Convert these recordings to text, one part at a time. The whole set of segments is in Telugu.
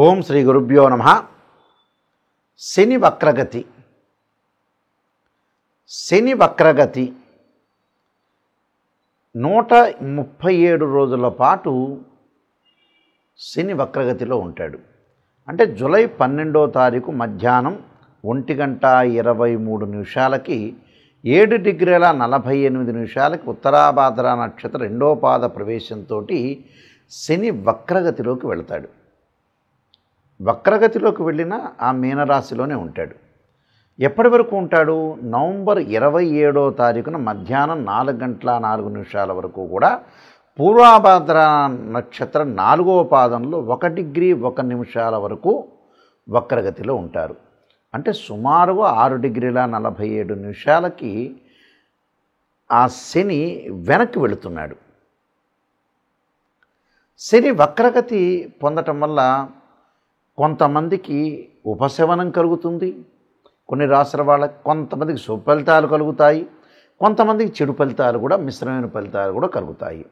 ఓం శ్రీ గురుభ్యో నమః. శని వక్రగతి. శని వక్రగతి 137 రోజుల పాటు శని వక్రగతిలో ఉంటాడు. అంటే జూలై 12వ తారీఖు మధ్యాహ్నం 1:23 7 డిగ్రీల 48 నిమిషాలకి ఉత్తరాభాద్ర నక్షత్ర 2వ పాద ప్రవేశంతో శని వక్రగతిలోకి వెళతాడు. వక్రగతిలోకి వెళ్ళిన ఆ మీనరాశిలోనే ఉంటాడు. ఎప్పటి వరకు ఉంటాడు? నవంబర్ 27వ తారీఖున మధ్యాహ్నం 4:04 వరకు కూడా పూర్వాభాద్ర నక్షత్ర 4వ పాదంలో 1 డిగ్రీ 1 నిమిషాల వరకు వక్రగతిలో ఉంటారు. అంటే సుమారుగా 6 డిగ్రీల 47 నిమిషాలకి ఆ శని వెనక్కి వెళుతున్నాడు. శని వక్రగతి పొందటం వల్ల కొంతమందికి ఉపశమనం కలుగుతుంది, కొన్ని రాశుల వాళ్ళకి కొంతమందికి శుభ ఫలితాలు కలుగుతాయి, కొంతమందికి చెడు ఫలితాలు కూడా, మిశ్రమైన ఫలితాలు కూడా కలుగుతాయి.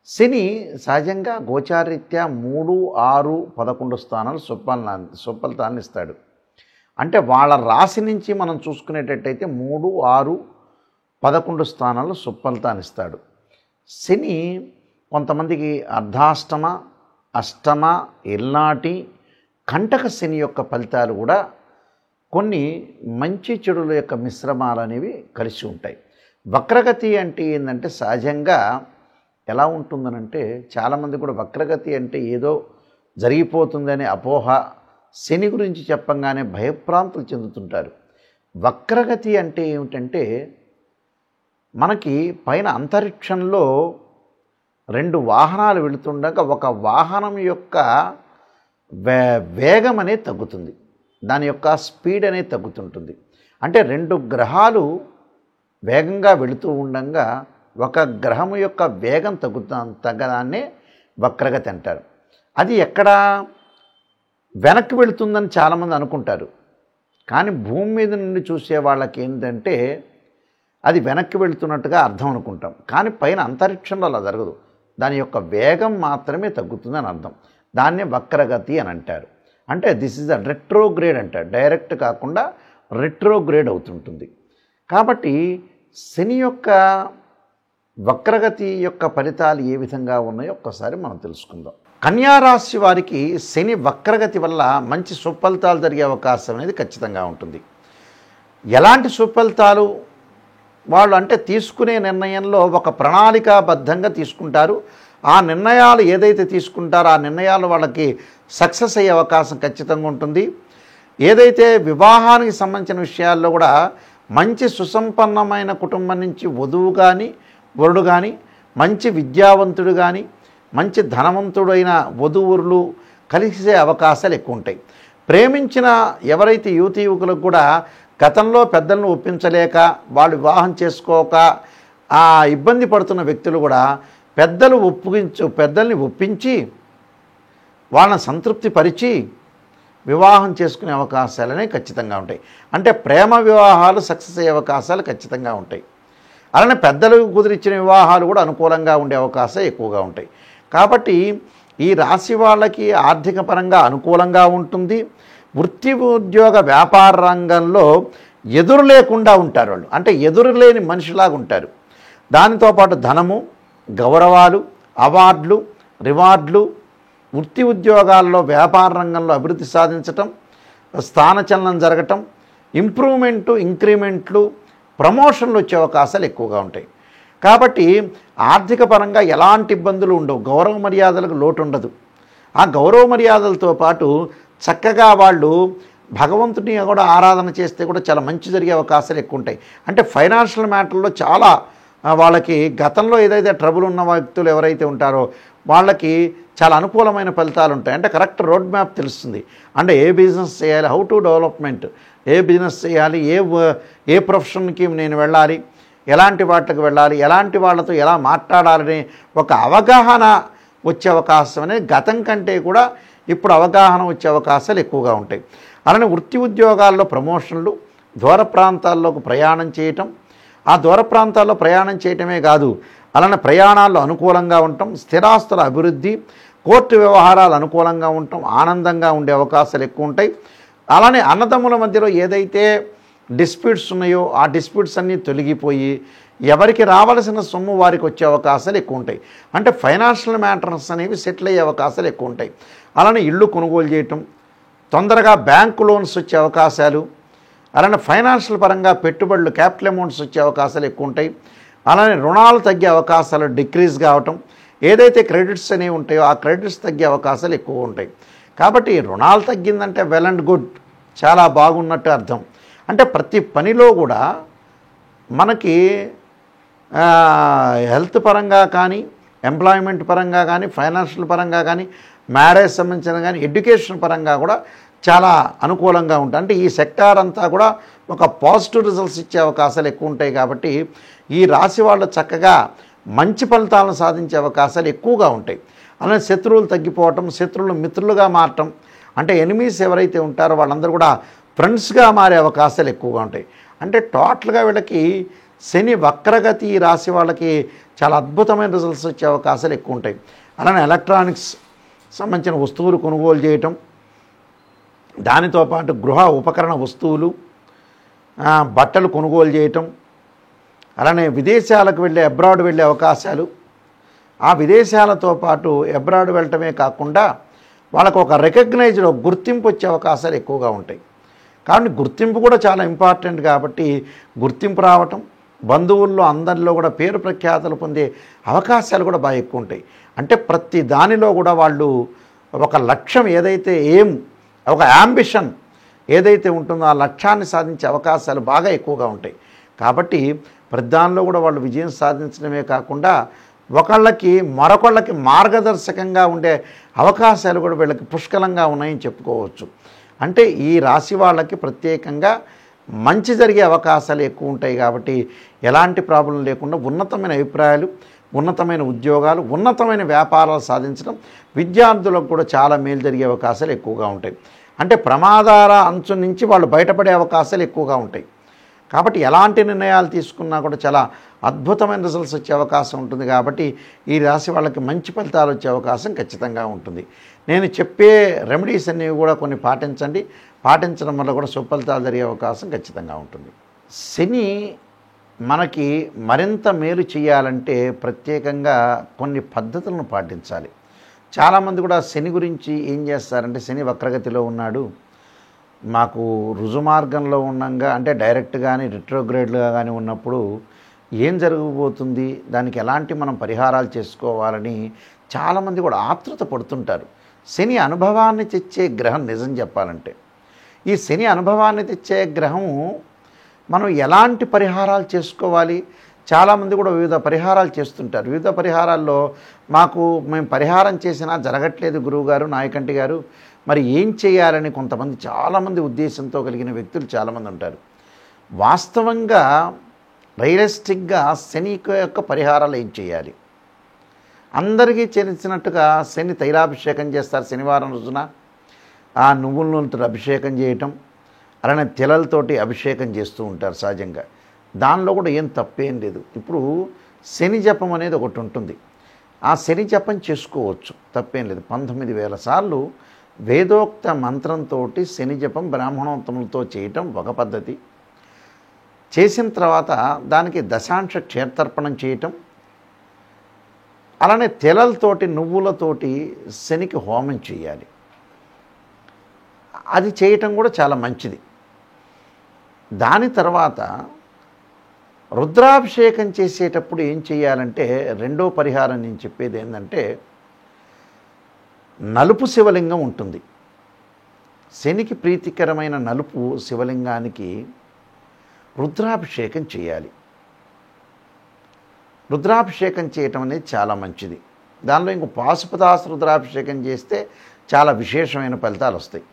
శని సహజంగా గోచారీత్యా 3, 6, 11 స్థానాలు శుభ ఫలితాలను ఇస్తాడు. అంటే వాళ్ళ రాశి నుంచి మనం చూసుకునేటట్టయితే 3, 6, 11 స్థానాలు శుభ ఫలితాన్ని ఇస్తాడు. శని కొంతమందికి అర్ధాష్టమ, అష్టమ, ఎల్నాటి, కంటక శని యొక్క ఫలితాలు కూడా కొన్ని మంచి చెడుల యొక్క మిశ్రమాలు అనేవి కలిసి ఉంటాయి. వక్రగతి అంటే ఏంటంటే సహజంగా ఎలా ఉంటుందనంటే చాలామంది కూడా వక్రగతి అంటే ఏదో జరిగిపోతుందనే అపోహ, శని గురించి చెప్పంగానే భయప్రాంతులు చెందుతుంటారు. వక్రగతి అంటే ఏమిటంటే మనకి పైన అంతరిక్షంలో 2 వాహనాలు వెళుతుండగా ఒక వాహనం యొక్క వేగం అనేది తగ్గుతుంది, దాని యొక్క స్పీడ్ అనేది తగ్గుతుంటుంది. అంటే 2 గ్రహాలు వేగంగా వెళుతూ ఉండగా ఒక గ్రహం యొక్క వేగం తగ్గడాన్నే వక్రగతి అంటారు. అది ఎక్కడ వెనక్కి వెళుతుందని చాలామంది అనుకుంటారు. కానీ భూమి మీద నుండి చూసే వాళ్ళకి ఏంటంటే అది వెనక్కి వెళుతున్నట్టుగా అర్థం అనుకుంటాం. కానీ పైన అంతరిక్షంలో అలా జరగదు, దాని యొక్క వేగం మాత్రమే తగ్గుతుందని అర్థం. దాన్నే వక్రగతి అని అంటారు. అంటే దిస్ ఈజ్ అ రెట్రోగ్రేడ్ అంటారు, డైరెక్ట్ కాకుండా రెట్రోగ్రేడ్ అవుతుంటుంది. కాబట్టి శని యొక్క వక్రగతి యొక్క ఫలితాలు ఏ విధంగా ఉన్నాయో ఒక్కసారి మనం తెలుసుకుందాం. కన్యారాశి వారికి శని వక్రగతి వల్ల మంచి సుఫలితాలు జరిగే అవకాశం అనేది ఖచ్చితంగా ఉంటుంది. ఎలాంటి సుఫలితాలు వాళ్ళు అంటే తీసుకునే నిర్ణయంలో ఒక ప్రణాళికాబద్ధంగా తీసుకుంటారు. ఆ నిర్ణయాలు ఏదైతే తీసుకుంటారో ఆ నిర్ణయాలు వాళ్ళకి సక్సెస్ అయ్యే అవకాశం ఖచ్చితంగా ఉంటుంది. ఏదైతే వివాహానికి సంబంధించిన విషయాల్లో కూడా మంచి సుసంపన్నమైన కుటుంబం నుంచి వధువు కానీ వరుడు కానీ, మంచి విద్యావంతుడు కానీ, మంచి ధనవంతుడైన వధువురులు కలిసే అవకాశాలు ఎక్కువ ఉంటాయి. ప్రేమించిన ఎవరైతే యువకులకు కూడా గతంలో పెద్దలను ఒప్పించలేక వాళ్ళు వివాహం చేసుకోక ఆ ఇబ్బంది పడుతున్న వ్యక్తులు కూడా పెద్దల్ని ఒప్పించి వాళ్ళని సంతృప్తి పరిచి వివాహం చేసుకునే అవకాశాలనే ఖచ్చితంగా ఉంటాయి. అంటే ప్రేమ వివాహాలు సక్సెస్ అయ్యే అవకాశాలు ఖచ్చితంగా ఉంటాయి. అలానే పెద్దలకు కుదిరిచ్చిన వివాహాలు కూడా అనుకూలంగా ఉండే అవకాశాలు ఎక్కువగా ఉంటాయి. కాబట్టి ఈ రాశి వాళ్ళకి ఆర్థిక పరంగా అనుకూలంగా ఉంటుంది. వృత్తి ఉద్యోగ వ్యాపార రంగంలో ఎదురు లేకుండా ఉంటారు వాళ్ళు, అంటే ఎదురు లేని మనిషిలాగా ఉంటారు. దానితో పాటు ధనము, గౌరవాలు, అవార్డులు, రివార్డులు, వృత్తి ఉద్యోగాల్లో వ్యాపార రంగంలో అభివృద్ధి సాధించటం, స్థానచలనం జరగటం, ఇంప్రూవ్మెంటు, ఇంక్రిమెంట్లు, ప్రమోషన్లు వచ్చే అవకాశాలు ఎక్కువగా ఉంటాయి. కాబట్టి ఆర్థిక పరంగా ఎలాంటి ఇబ్బందులు ఉండవు, గౌరవ మర్యాదలకు లోటు ఉండదు. ఆ గౌరవ మర్యాదలతో పాటు చక్కగా వాళ్ళు భగవంతుని కూడా ఆరాధన చేస్తే కూడా చాలా మంచి జరిగే అవకాశాలు ఎక్కువ ఉంటాయి. అంటే ఫైనాన్షియల్ మ్యాటర్లో చాలా వాళ్ళకి గతంలో ఏదైతే ట్రబుల్ ఉన్న వ్యక్తులు ఎవరైతే ఉంటారో వాళ్ళకి చాలా అనుకూలమైన ఫలితాలు ఉంటాయి. అంటే కరెక్ట్ రోడ్ మ్యాప్ తెలుస్తుంది. అంటే ఏ బిజినెస్ చేయాలి, how to development, A business చేయాలి, ఏ ప్రొఫెషన్కి నేను వెళ్ళాలి, ఎలాంటి వాటికి వెళ్ళాలి, ఎలాంటి వాళ్ళతో ఎలా మాట్లాడాలని ఒక అవగాహన వచ్చే అవకాశం అనేది గతం కంటే కూడా ఇప్పుడు అవగాహన వచ్చే అవకాశాలు ఎక్కువగా ఉంటాయి. అలానే వృత్తి ఉద్యోగాల్లో ప్రమోషన్లు, దూర ప్రాంతాల్లోకి ప్రయాణం చేయటం, ఆ దూర ప్రాంతాల్లో ప్రయాణం చేయటమే కాదు అలానే ప్రయాణాల్లో అనుకూలంగా ఉండటం, స్థిరాస్తుల అభివృద్ధి, కోర్టు వ్యవహారాలు అనుకూలంగా ఉండటం, ఆనందంగా ఉండే అవకాశాలు ఎక్కువ ఉంటాయి. అలానే అన్నదమ్ముల మధ్యలో ఏదైతే డిస్ప్యూట్స్ ఉన్నాయో ఆ డిస్ప్యూట్స్ అన్నీ తొలగిపోయి ఎవరికి రావాల్సిన సొమ్ము వారికి వచ్చే అవకాశాలు ఎక్కువ ఉంటాయి. అంటే ఫైనాన్షియల్ మ్యాటర్స్ అనేవి సెటిల్ అయ్యే అవకాశాలు ఎక్కువ ఉంటాయి. అలానే ఇల్లు కొనుగోలు చేయటం, తొందరగా బ్యాంకు లోన్స్ వచ్చే అవకాశాలు, అలానే ఫైనాన్షియల్ పరంగా పెట్టుబడులు క్యాపిటల్ అమౌంట్స్ వచ్చే అవకాశాలు ఎక్కువ ఉంటాయి. అలానే రుణాలు తగ్గే అవకాశాలు డిక్రీజ్ కావటం, ఏదైతే క్రెడిట్స్ అనేవి ఉంటాయో ఆ క్రెడిట్స్ తగ్గే అవకాశాలు ఎక్కువ ఉంటాయి. కాబట్టి రుణాలు తగ్గిందంటే వెల్ అండ్ గుడ్, చాలా బాగున్నట్టు అర్థం. అంటే ప్రతి పనిలో కూడా మనకి హెల్త్ పరంగా కానీ, ఎంప్లాయ్మెంట్ పరంగా కానీ, ఫైనాన్షియల్ పరంగా కానీ, మ్యారేజ్ సంబంధించిన కానీ, ఎడ్యుకేషన్ పరంగా కూడా చాలా అనుకూలంగా ఉంటాయి. అంటే ఈ సెక్టార్ అంతా కూడా ఒక పాజిటివ్ రిజల్ట్స్ ఇచ్చే అవకాశాలు ఎక్కువ ఉంటాయి. కాబట్టి ఈ రాశి వాళ్ళు చక్కగా మంచి ఫలితాలను సాధించే అవకాశాలు ఎక్కువగా ఉంటాయి. అలానే శత్రువులు తగ్గిపోవటం, శత్రువులు మిత్రులుగా మారటం, అంటే ఎనిమీస్ ఎవరైతే ఉంటారో వాళ్ళందరూ కూడా ఫ్రెండ్స్గా మారే అవకాశాలు ఎక్కువగా ఉంటాయి. అంటే టోటల్గా వీళ్ళకి శని వక్రగతి ఈ రాశి వాళ్ళకి చాలా అద్భుతమైన రిజల్ట్స్ వచ్చే అవకాశాలు ఎక్కువ ఉంటాయి. అలానే ఎలక్ట్రానిక్స్ సంబంధించిన వస్తువులు కొనుగోలు చేయటం, దానితో పాటు గృహ ఉపకరణ వస్తువులు, బట్టలు కొనుగోలు చేయటం, అలానే విదేశాలకు వెళ్ళే అబ్రాడ్ వెళ్ళే అవకాశాలు, ఆ విదేశాలతో పాటు అబ్రాడ్ వెళ్ళటమే కాకుండా వాళ్ళకు ఒక రికగ్నైజ్డ్ గుర్తింపు వచ్చే అవకాశాలు ఎక్కువగా ఉంటాయి. కాబట్టి గుర్తింపు కూడా చాలా ఇంపార్టెంట్. కాబట్టి గుర్తింపు రావటం, బంధువుల్లో అందరిలో కూడా పేరు ప్రఖ్యాతలు పొందే అవకాశాలు కూడా బాగా ఎక్కువ ఉంటాయి. అంటే ప్రతి దానిలో కూడా వాళ్ళు ఒక లక్ష్యం ఏదైతే ఒక యాంబిషన్ ఏదైతే ఉంటుందో ఆ లక్ష్యాన్ని సాధించే అవకాశాలు బాగా ఎక్కువగా ఉంటాయి. కాబట్టి ప్రతి దానిలో కూడా వాళ్ళు విజయం సాధించడమే కాకుండా మరొకళ్ళకి మార్గదర్శకంగా ఉండే అవకాశాలు కూడా వీళ్ళకి పుష్కలంగా ఉన్నాయని చెప్పుకోవచ్చు. అంటే ఈ రాశి వాళ్ళకి ప్రత్యేకంగా మంచి జరిగే అవకాశాలు ఎక్కువ ఉంటాయి. కాబట్టి ఎలాంటి ప్రాబ్లం లేకుండా ఉన్నతమైన అభిప్రాయాలు, ఉన్నతమైన ఉద్యోగాలు, ఉన్నతమైన వ్యాపారాలు సాధించడం, విద్యార్థులకు కూడా చాలా మేలు జరిగే అవకాశాలు ఎక్కువగా ఉంటాయి. అంటే ప్రమాదాల అంచు నుంచి వాళ్ళు బయటపడే అవకాశాలు ఎక్కువగా ఉంటాయి. కాబట్టి ఎలాంటి నిర్ణయాలు తీసుకున్నా కూడా చాలా అద్భుతమైన రిజల్ట్స్ వచ్చే అవకాశం ఉంటుంది. కాబట్టి ఈ రాశి వాళ్ళకి మంచి ఫలితాలు వచ్చే అవకాశం ఖచ్చితంగా ఉంటుంది. నేను చెప్పే రెమెడీస్ అనేవి కూడా కొన్ని పాటించండి. పాటించడం వల్ల కూడా సుఫలితాలు జరిగే అవకాశం ఖచ్చితంగా ఉంటుంది. శని మనకి మరింత మేలు చేయాలంటే ప్రత్యేకంగా కొన్ని పద్ధతులను పాటించాలి. చాలామంది కూడా శని గురించి ఏం చేస్తారంటే, శని వక్రగతిలో ఉన్నాడు, మాకు రుజుమార్గంలో ఉండగా అంటే డైరెక్ట్ కానీ రిట్రోగ్రేడ్గా కానీ ఉన్నప్పుడు ఏం జరగబోతుంది, దానికి ఎలాంటి మనం పరిహారాలు చేసుకోవాలని చాలామంది కూడా ఆతృత పడుతుంటారు. శని అనుభవాన్ని తెచ్చే గ్రహం నిజం చెప్పాలంటే. ఈ శని అనుభవాన్ని తెచ్చే గ్రహం మనం ఎలాంటి పరిహారాలు చేసుకోవాలి, చాలామంది కూడా వివిధ పరిహారాలు చేస్తుంటారు. వివిధ పరిహారాల్లో మేము పరిహారం చేసినా జరగట్లేదు గురువుగారు, నాయకంటి గారు, మరి ఏం చేయాలని కొంతమంది చాలామంది ఉద్దేశంతో కలిగిన వ్యక్తులు చాలామంది ఉంటారు. వాస్తవంగా రియలిస్టిక్గా శని యొక్క పరిహారాలు ఏం చేయాలి? అందరికీ తెలిసినట్టుగా శని తైలాభిషేకం చేస్తారు శనివారం రోజున. ఆ నువ్వుల నూనెతో అభిషేకం చేయటం, అలానే తెలలతోటి అభిషేకం చేస్తూ ఉంటారు సహజంగా. దానిలో కూడా ఏం తప్పేం లేదు. ఇప్పుడు శని జపం అనేది ఒకటి ఉంటుంది. ఆ శని జపం చేసుకోవచ్చు, తప్పేం లేదు. 19,000 సార్లు వేదోక్త మంత్రంతో శని జపం బ్రాహ్మణోత్తములతో చేయటం ఒక పద్ధతి. చేసిన తర్వాత దానికి దశాంశ క్షేత్రర్పణం చేయటం, అలానే తెలలతోటి నువ్వులతోటి శనికి హోమం చేయాలి. అది చేయటం కూడా చాలా మంచిది. దాని తర్వాత రుద్రాభిషేకం చేసేటప్పుడు ఏం చేయాలంటే, రెండో పరిహారం నేను చెప్పేది ఏంటంటే, నలుపు శివలింగం ఉంటుంది. శనికి ప్రీతికరమైన నలుపు శివలింగానికి రుద్రాభిషేకం చేయాలి. రుద్రాభిషేకం చేయటం అనేది చాలా మంచిది. దానిలో ఇంకో పాశుపతాస్త్ర రుద్రాభిషేకం చేస్తే చాలా విశేషమైన ఫలితాలు వస్తాయి.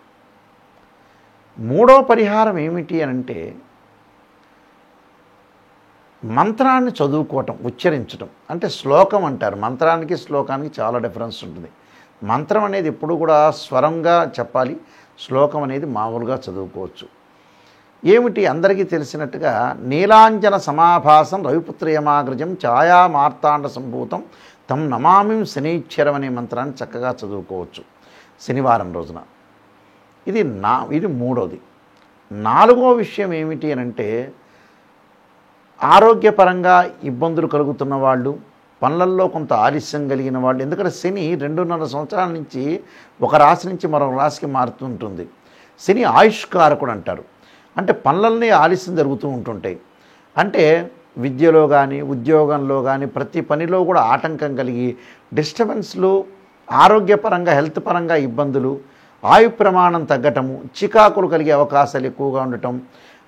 మూడో పరిహారం ఏమిటి అంటే, మంత్రాన్ని చదువుకోవటం, ఉచ్చరించటం. అంటే శ్లోకం అంటారు. మంత్రానికి శ్లోకానికి చాలా డిఫరెన్స్ ఉంటుంది. మంత్రం అనేది ఎప్పుడు కూడా స్వరంగా చెప్పాలి, శ్లోకం అనేది మామూలుగా చదువుకోవచ్చు. ఏమిటి అందరికీ తెలిసినట్టుగా, నీలాంజన సమాభాసం రవిపుత్రయమాగ్రజం ఛాయా మార్తాండ సంభూతం తం నమామిం శనీశ్వరం అనే మంత్రాన్ని చక్కగా చదువుకోవచ్చు శనివారం రోజున. ఇది మూడోది. నాలుగో విషయం ఏమిటి అని అంటే, ఆరోగ్యపరంగా ఇబ్బందులు కలుగుతున్న వాళ్ళు, పనులల్లో కొంత ఆలస్యం కలిగిన వాళ్ళు, ఎందుకంటే శని 2.5 సంవత్సరాల నుంచి ఒక రాశి నుంచి మరొక రాశికి మారుతుంటుంది. శని ఆయుష్కారకుడు అంటారు. అంటే పనులన్నీ ఆలస్యం జరుగుతూ ఉంటుంటాయి. అంటే విద్యలో కానీ ఉద్యోగంలో కానీ ప్రతి పనిలో కూడా ఆటంకం కలిగి డిస్టర్బెన్స్లు, ఆరోగ్యపరంగా హెల్త్ పరంగా ఇబ్బందులు, ఆయు ప్రమాణం తగ్గటము, చికాకులు కలిగే అవకాశాలు ఎక్కువగా ఉండటం,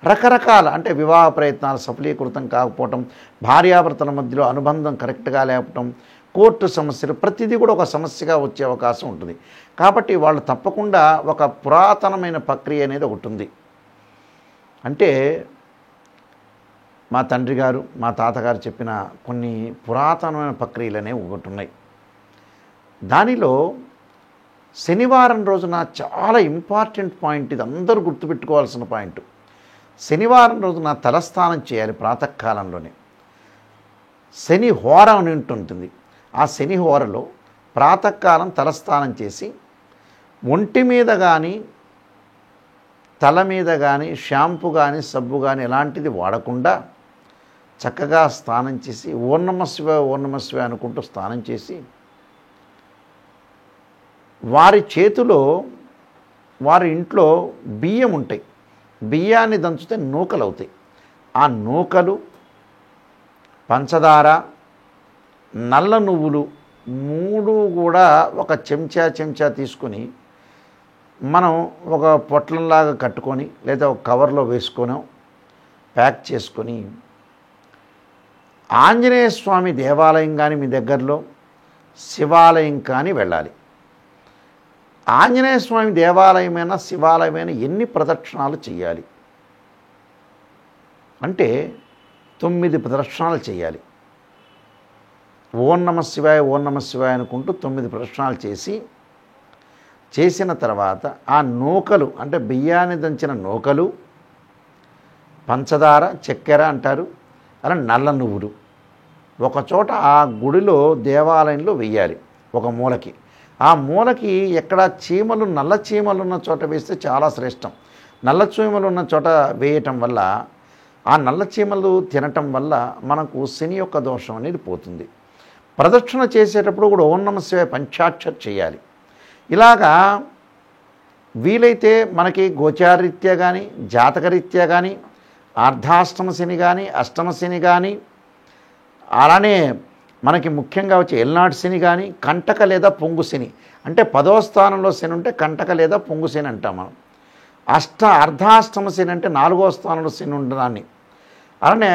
రకరకాల అంటే వివాహ ప్రయత్నాలు సఫలీకృతం కాకపోవటం, భార్యాభర్తల మధ్యలో అనుబంధం కరెక్ట్గా లేకపోవటం, కోర్టు సమస్యలు, ప్రతిదీ కూడా ఒక సమస్యగా వచ్చే అవకాశం ఉంటుంది. కాబట్టి వాళ్ళు తప్పకుండా ఒక పురాతనమైన ప్రక్రియ అనేది ఒకటి ఉంది. అంటే మా తండ్రి గారు, మా తాతగారు చెప్పిన కొన్ని పురాతనమైన ప్రక్రియలు అనేవి ఒకటి ఉన్నాయి. దానిలో శనివారం రోజున చాలా ఇంపార్టెంట్ పాయింట్, ఇది అందరూ గుర్తుపెట్టుకోవాల్సిన పాయింట్. శనివారం రోజున తలస్నానం చేయాలి ప్రాతకాలంలోనే. శని హోర అని ఉంటుంది. ఆ శని హోరలో ప్రాతకాలం తలస్నానం చేసి ఒంటి మీద కానీ తల మీద కానీ షాంపూ కానీ సబ్బు కానీ ఎలాంటిది వాడకుండా చక్కగా స్నానం చేసి ఓం నమః శివాయ ఓం నమః శివాయ అనుకుంటూ స్నానం చేసి, వారి చేతిలో వారి ఇంట్లో బియ్యం ఉంటాయి, బియ్యాన్ని దంచితే నూకలు అవుతాయి. ఆ నూకలు, పంచదార, నల్ల నువ్వులు 3 కూడా ఒక చెంచా తీసుకొని మనం ఒక పొట్లంలాగా కట్టుకొని లేదా ఒక కవర్లో వేసుకొని ప్యాక్ చేసుకొని ఆంజనేయ స్వామి దేవాలయం కానీ మీ దగ్గరలో, శివాలయం కానీ వెళ్ళాలి. ఆంజనేయ స్వామి దేవాలయమైనా శివాలయమైనా ఎన్ని ప్రదక్షిణాలు చేయాలి అంటే 9 ప్రదక్షిణాలు చేయాలి. ఓం నమః శివాయ ఓం నమః శివాయ అనుకుంటూ 9 ప్రదక్షిణాలు చేసిన తర్వాత ఆ నూకలు అంటే బియ్యాన్ని దంచిన నూకలు, పంచదార, చక్కెర అంటారు, అలా నల్ల నువ్వులు ఒకచోట ఆ గుడిలో దేవాలయంలో వెయ్యాలి ఒక మూలకి. ఆ మూలకి ఎక్కడ చీమలు, నల్ల చీమలు ఉన్న చోట వేస్తే చాలా శ్రేష్టం. నల్ల చీమలు ఉన్న చోట వేయటం వల్ల, ఆ నల్ల చీమలు తినటం వల్ల మనకు శని యొక్క దోషం అనేది పోతుంది. ప్రదక్షిణ చేసేటప్పుడు కూడా ఓం నమః శివాయ పంచాక్షర్ చేయాలి. ఇలాగా వీలైతే మనకి గోచారరీత్యా కానీ జాతకరీత్యా కానీ అర్ధాష్టమ శని కానీ అష్టమ శని కానీ, అలానే మనకి ముఖ్యంగా వచ్చే ఎల్నాటి శని కానీ, కంటక లేదా పొంగు శని అంటే 10వ స్థానంలో శని ఉంటే కంటక లేదా పొంగు శని అంటాం మనం. అర్ధాష్టమ శని అంటే 4వ స్థానంలో శని ఉండడాన్ని అలానే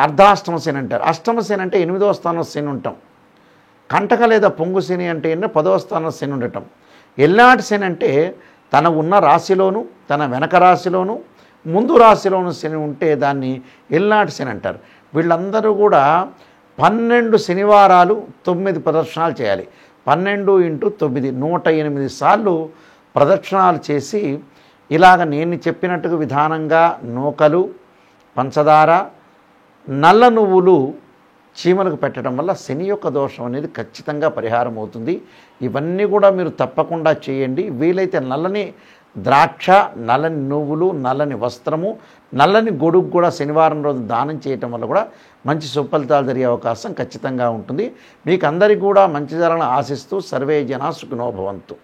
అర్ధాష్టమ శని అంటారు. అష్టమ శని అంటే 8వ స్థానంలో శని ఉంటాం. కంటక లేదా పొంగు శని అంటే 10వ స్థానంలో శని ఉండటం. ఎల్నాటి శని అంటే తన ఉన్న రాశిలోను, తన వెనక రాశిలోను, ముందు రాశిలోను శని ఉంటే దాన్ని ఎల్నాటి శని అంటారు. వీళ్ళందరూ కూడా 12 శనివారాలు 9 ప్రదక్షిణాలు చేయాలి. 12 × 9 108 సార్లు ప్రదక్షిణాలు చేసి, ఇలాగ నేను చెప్పినట్టుగా విధానంగా నూకలు, పంచదార, నల్ల నువ్వులు చీమలకు పెట్టడం వల్ల శని యొక్క దోషం అనేది ఖచ్చితంగా పరిహారం అవుతుంది. ఇవన్నీ కూడా మీరు తప్పకుండా చేయండి. వీలైతే నల్లని ద్రాక్ష, నల్లని నువ్వులు, నల్లని వస్త్రము, నల్లని గొడుగు కూడా శనివారం రోజు దానం చేయటం వల్ల కూడా మంచి సుఫలితాలు జరిగే అవకాశం ఖచ్చితంగా ఉంటుంది. మీకు అందరికీ కూడా మంచి జరగాలని ఆశిస్తూ సర్వే జనా సుఖినో భవంతు.